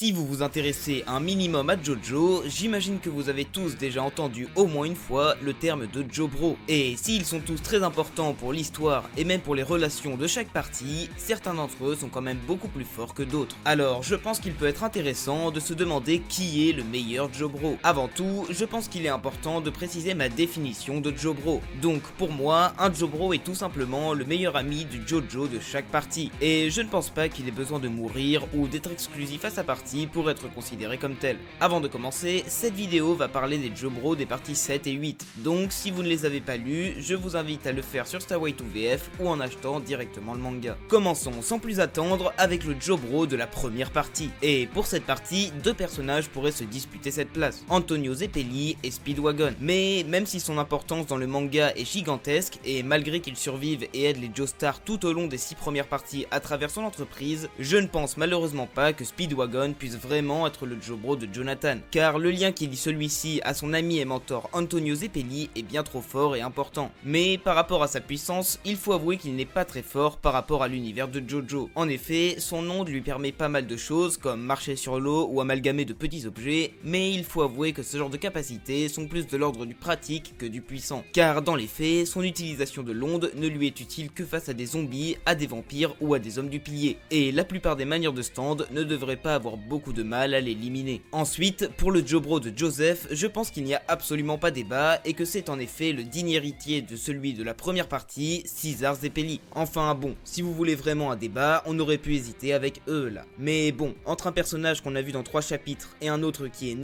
Si vous vous intéressez un minimum à JoJo, j'imagine que vous avez tous déjà entendu au moins une fois le terme de JoBro. Et s'ils sont tous très importants pour l'histoire et même pour les relations de chaque partie, certains d'entre eux sont quand même beaucoup plus forts que d'autres. Alors je pense qu'il peut être intéressant de se demander qui est le meilleur JoBro. Avant tout, je pense qu'il est important de préciser ma définition de JoBro. Donc pour moi, un JoBro est tout simplement le meilleur ami du JoJo de chaque partie. Et je ne pense pas qu'il ait besoin de mourir ou d'être exclusif à sa partie pour être considéré comme tel. Avant de commencer, cette vidéo va parler des JoBro des parties 7 et 8, donc si vous ne les avez pas lus, je vous invite à le faire sur Starway to VF ou en achetant directement le manga. Commençons sans plus attendre avec le JoBro de la première partie. Et pour cette partie, deux personnages pourraient se disputer cette place, Antonio Zeppeli et Speedwagon. Mais même si son importance dans le manga est gigantesque, et malgré qu'il survive et aide les Joestars tout au long des 6 premières parties à travers son entreprise, je ne pense malheureusement pas que Speedwagon puisse vraiment être le JoBro de Jonathan, car le lien qui lie celui-ci à son ami et mentor Antonio Zeppeli est bien trop fort et important. Mais par rapport à sa puissance, il faut avouer qu'il n'est pas très fort par rapport à l'univers de JoJo. En effet, son nom lui permet pas mal de choses comme marcher sur l'eau ou amalgamer de petits objets, mais il faut avouer que ce genre de capacités sont plus de l'ordre du pratique que du puissant, car dans les faits, son utilisation de l'onde ne lui est utile que face à des zombies, à des vampires ou à des hommes du pilier, et la plupart des manières de stand ne devraient pas avoir beaucoup de mal à l'éliminer. Ensuite, pour le JoBro de Joseph, je pense qu'il n'y a absolument pas débat et que c'est en effet le digne héritier de celui de la première partie, Caesar Zeppeli. Enfin bon, si vous voulez vraiment un débat, on aurait pu hésiter avec eux là. Mais bon, entre un personnage qu'on a vu dans 3 chapitres et un autre qui est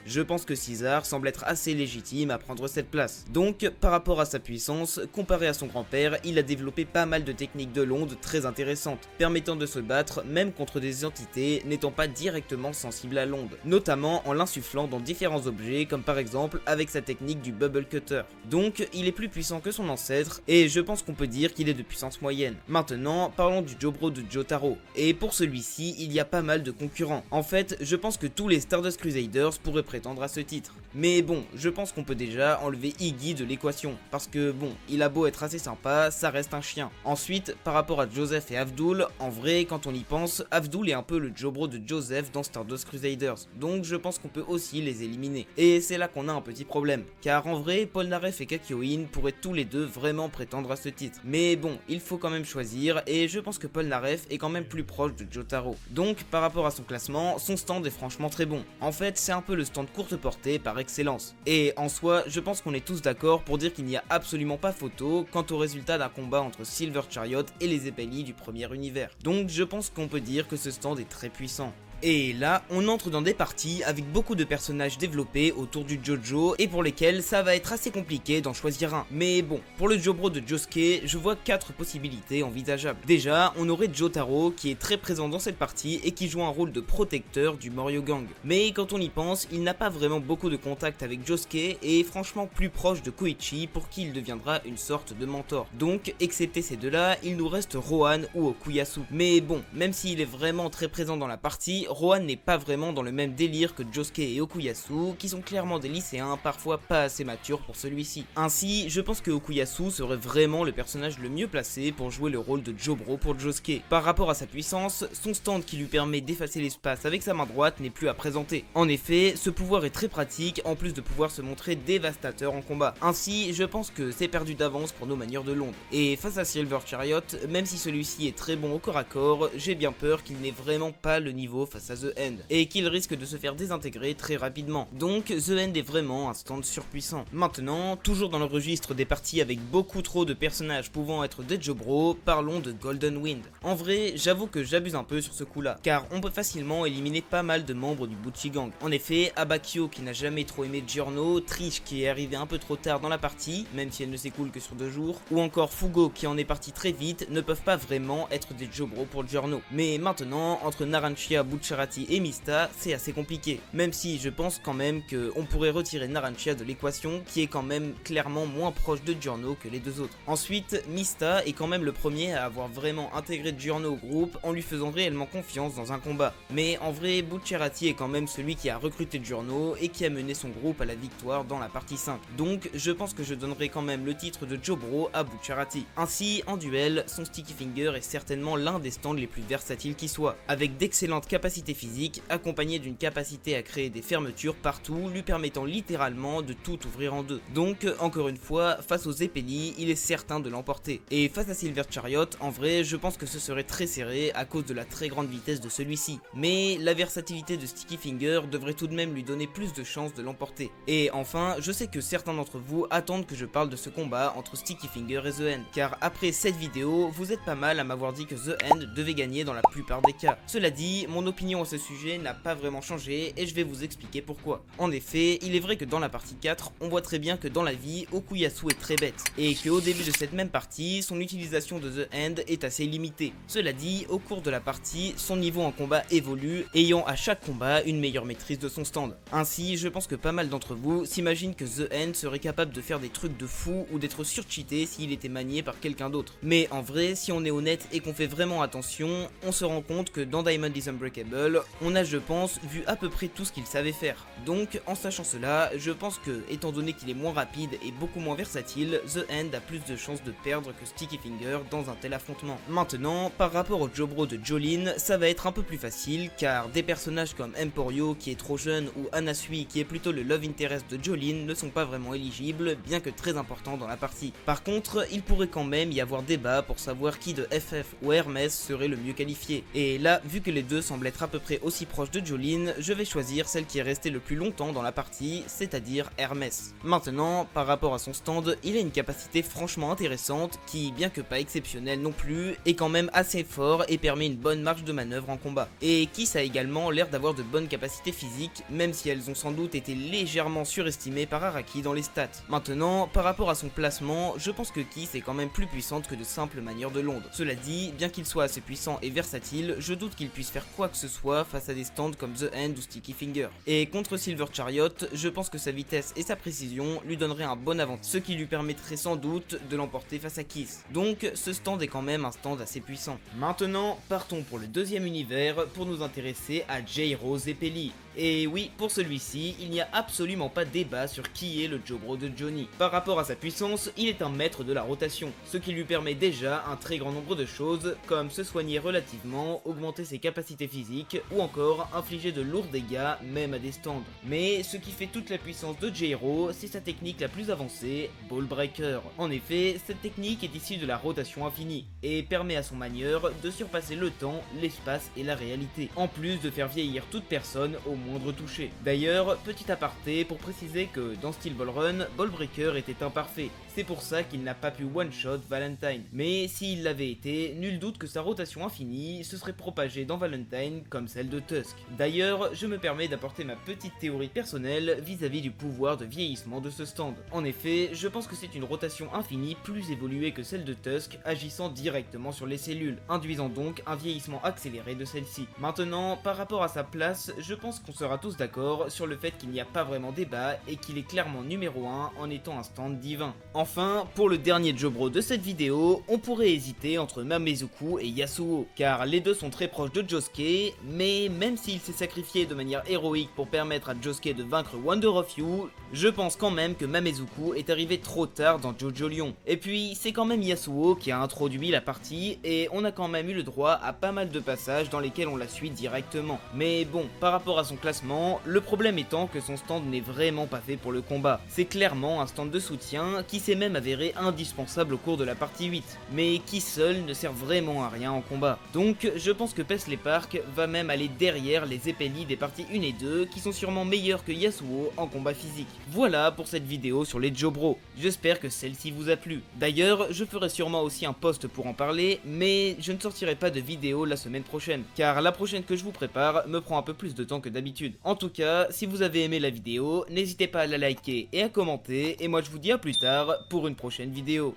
je pense que Caesar semble être assez légitime à prendre cette place. Donc, par rapport à sa puissance, comparé à son grand-père, il a développé pas mal de techniques de l'onde très intéressantes, permettant de se battre même contre des entités n'étant pas directement sensibles à l'onde, notamment en l'insufflant dans différents objets comme par exemple avec sa technique du Bubble Cutter. Donc, il est plus puissant que son ancêtre et je pense qu'on peut dire qu'il est de puissance moyenne. Maintenant, parlons du JoBro de Jotaro. Et pour celui-ci, il y a pas mal de concurrents. En fait, je pense que tous les Stardust Crusaders pourraient prétendre à ce titre. Mais bon, je pense qu'on peut déjà enlever Iggy de l'équation, parce que bon, il a beau être assez sympa, ça reste un chien. Ensuite, par rapport à Joseph et Avdul, en vrai, quand on y pense, Avdul est un peu le JoBro de Joseph dans Stardust Crusaders, donc je pense qu'on peut aussi les éliminer. Et c'est là qu'on a un petit problème, car en vrai, Polnareff et Kakyoin pourraient tous les deux vraiment prétendre à ce titre. Mais bon, il faut quand même choisir, et je pense que Polnareff est quand même plus proche de Jotaro. Donc, par rapport à son classement, son stand est franchement très bon. En fait, c'est un peu le stand courte portée par excellence. Et en soi, je pense qu'on est tous d'accord pour dire qu'il n'y a absolument pas photo quant au résultat d'un combat entre Silver Chariot et les Zeppeli du premier univers. Donc je pense qu'on peut dire que ce stand est très puissant. Et là, on entre dans des parties avec beaucoup de personnages développés autour du JoJo et pour lesquels ça va être assez compliqué d'en choisir un. Mais bon, pour le JoBro de Josuke, je vois 4 possibilités envisageables. Déjà, on aurait Jotaro qui est très présent dans cette partie et qui joue un rôle de protecteur du Moryo Gang. Mais quand on y pense, il n'a pas vraiment beaucoup de contact avec Josuke et est franchement plus proche de Koichi pour qui il deviendra une sorte de mentor. Donc, excepté ces deux-là, il nous reste Rohan ou Okuyasu. Mais bon, même s'il est vraiment très présent dans la partie, Rohan n'est pas vraiment dans le même délire que Josuke et Okuyasu, qui sont clairement des lycéens parfois pas assez matures pour celui-ci. Ainsi, je pense que Okuyasu serait vraiment le personnage le mieux placé pour jouer le rôle de JoBro pour Josuke. Par rapport à sa puissance, son stand qui lui permet d'effacer l'espace avec sa main droite n'est plus à présenter. En effet, ce pouvoir est très pratique en plus de pouvoir se montrer dévastateur en combat. Ainsi, je pense que c'est perdu d'avance pour nos manières de l'onde. Et face à Silver Chariot, même si celui-ci est très bon au corps à corps, j'ai bien peur qu'il n'ait vraiment pas le niveau face à The End, et qu'il risque de se faire désintégrer très rapidement. Donc The End est vraiment un stand surpuissant. Maintenant, toujours dans le registre des parties avec beaucoup trop de personnages pouvant être des JoBro, parlons de Golden Wind. En vrai, j'avoue que j'abuse un peu sur ce coup là, car on peut facilement éliminer pas mal de membres du Butchi Gang. En effet, Abakio qui n'a jamais trop aimé Giorno, Trish qui est arrivé un peu trop tard dans la partie, même si elle ne s'écoule que sur 2 jours, ou encore Fugo qui en est parti très vite, ne peuvent pas vraiment être des JoBro pour Giorno. Mais maintenant, entre Narancia, Butcherati et Mista, c'est assez compliqué. Même si je pense quand même qu'on pourrait retirer Narancia de l'équation, qui est quand même clairement moins proche de Giorno que les deux autres. Ensuite, Mista est quand même le premier à avoir vraiment intégré Giorno au groupe en lui faisant réellement confiance dans un combat. Mais en vrai, Butcherati est quand même celui qui a recruté Giorno et qui a mené son groupe à la victoire dans la partie 5. Donc je pense que je donnerai quand même le titre de JoBro à Butcherati. Ainsi, en duel, son Sticky Finger est certainement l'un des stands les plus versatiles qui soit, avec d'excellentes capacités capacité physique accompagnée d'une capacité à créer des fermetures partout, lui permettant littéralement de tout ouvrir en deux. Donc encore une fois, face aux Zeppeli, il est certain de l'emporter. Et face à Silver Chariot, en vrai, je pense que ce serait très serré à cause de la très grande vitesse de celui-ci. Mais la versatilité de Sticky Finger devrait tout de même lui donner plus de chances de l'emporter. Et enfin, je sais que certains d'entre vous attendent que je parle de ce combat entre Sticky Finger et The End, car après cette vidéo, vous êtes pas mal à m'avoir dit que The End devait gagner dans la plupart des cas. Cela dit, mon opinion à ce sujet n'a pas vraiment changé et je vais vous expliquer pourquoi. En effet, il est vrai que dans la partie 4, on voit très bien que dans la vie, Okuyasu est très bête, et qu'au début de cette même partie, son utilisation de The End est assez limitée. Cela dit, au cours de la partie, son niveau en combat évolue, ayant à chaque combat une meilleure maîtrise de son stand. Ainsi, je pense que pas mal d'entre vous s'imaginent que The End serait capable de faire des trucs de fou ou d'être surcheaté s'il était manié par quelqu'un d'autre. Mais en vrai, si on est honnête et qu'on fait vraiment attention, on se rend compte que dans Diamond is Unbreakable, on a, je pense, vu à peu près tout ce qu'il savait faire. Donc, en sachant cela, je pense que, étant donné qu'il est moins rapide et beaucoup moins versatile, The End a plus de chances de perdre que Sticky Finger dans un tel affrontement. Maintenant, par rapport au Jobro de Jolene, ça va être un peu plus facile, car des personnages comme Emporio qui est trop jeune ou Anasui qui est plutôt le love interest de Jolene ne sont pas vraiment éligibles, bien que très importants dans la partie. Par contre, il pourrait quand même y avoir débat pour savoir qui de FF ou Hermès serait le mieux qualifié. Et là, vu que les deux semblent être à peu près aussi proches de Jolene, je vais choisir celle qui est restée le plus longtemps dans la partie, c'est-à-dire Hermès. Maintenant, par rapport à son stand, il a une capacité franchement intéressante qui, bien que pas exceptionnelle non plus, est quand même assez fort et permet une bonne marge de manœuvre en combat. Et Kiss a également l'air d'avoir de bonnes capacités physiques, même si elles ont sans doute été légèrement surestimées par Araki dans les stats. Maintenant, par rapport à son placement, je pense que Kiss est quand même plus puissante que de simples manières de Londres. Cela dit, bien qu'il soit assez puissant et versatile, je doute qu'il puisse faire quoi que ce soit face à des stands comme The End ou Sticky Finger. Et contre Silver Chariot, je pense que sa vitesse et sa précision lui donneraient un bon avantage, ce qui lui permettrait sans doute de l'emporter face à Kiss. Donc ce stand est quand même un stand assez puissant. Maintenant, partons pour le deuxième univers pour nous intéresser à J-Ro Zeppeli. Et oui, pour celui-ci, il n'y a absolument pas débat sur qui est le Jobro de Johnny. Par rapport à sa puissance, il est un maître de la rotation, ce qui lui permet déjà un très grand nombre de choses, comme se soigner relativement, augmenter ses capacités physiques, ou encore infliger de lourds dégâts, même à des stands. Mais ce qui fait toute la puissance de J-Ro, c'est sa technique la plus avancée, Ball Breaker. En effet, cette technique est issue de la rotation infinie, et permet à son manieur de surpasser le temps, l'espace et la réalité, en plus de faire vieillir toute personne au moindre toucher. D'ailleurs, petit aparté pour préciser que dans Steel Ball Run, Ball Breaker était imparfait, c'est pour ça qu'il n'a pas pu one-shot Valentine. Mais s'il l'avait été, nul doute que sa rotation infinie se serait propagée dans Valentine comme celle de Tusk. D'ailleurs, je me permets d'apporter ma petite théorie personnelle vis-à-vis du pouvoir de vieillissement de ce stand. En effet, je pense que c'est une rotation infinie plus évoluée que celle de Tusk, agissant directement sur les cellules, induisant donc un vieillissement accéléré de celle-ci. Maintenant, par rapport à sa place, je pense qu'on sera tous d'accord sur le fait qu'il n'y a pas vraiment débat et qu'il est clairement numéro 1 en étant un stand divin. Enfin, pour le dernier Jobro de cette vidéo, on pourrait hésiter entre Mamezuku et Yasuo, car les deux sont très proches de Josuke, mais même s'il s'est sacrifié de manière héroïque pour permettre à Josuke de vaincre Wonder of You, je pense quand même que Mamezuku est arrivé trop tard dans Jojo Lion. Et puis, c'est quand même Yasuo qui a introduit la partie, et on a quand même eu le droit à pas mal de passages dans lesquels on la suit directement. Mais bon, par rapport à son classement, le problème étant que son stand n'est vraiment pas fait pour le combat. C'est clairement un stand de soutien qui s'est même avéré indispensable au cours de la partie 8, mais qui seul ne sert vraiment à rien en combat. Donc je pense que Paisley Park va même aller derrière les Zeppeli des parties 1 et 2 qui sont sûrement meilleurs que Yasuo en combat physique. Voilà pour cette vidéo sur les Jobro, j'espère que celle-ci vous a plu. D'ailleurs, je ferai sûrement aussi un post pour en parler, mais je ne sortirai pas de vidéo la semaine prochaine, car la prochaine que je vous prépare me prend un peu plus de temps que d'habitude. En tout cas, si vous avez aimé la vidéo, n'hésitez pas à la liker et à commenter, et moi je vous dis à plus tard pour une prochaine vidéo.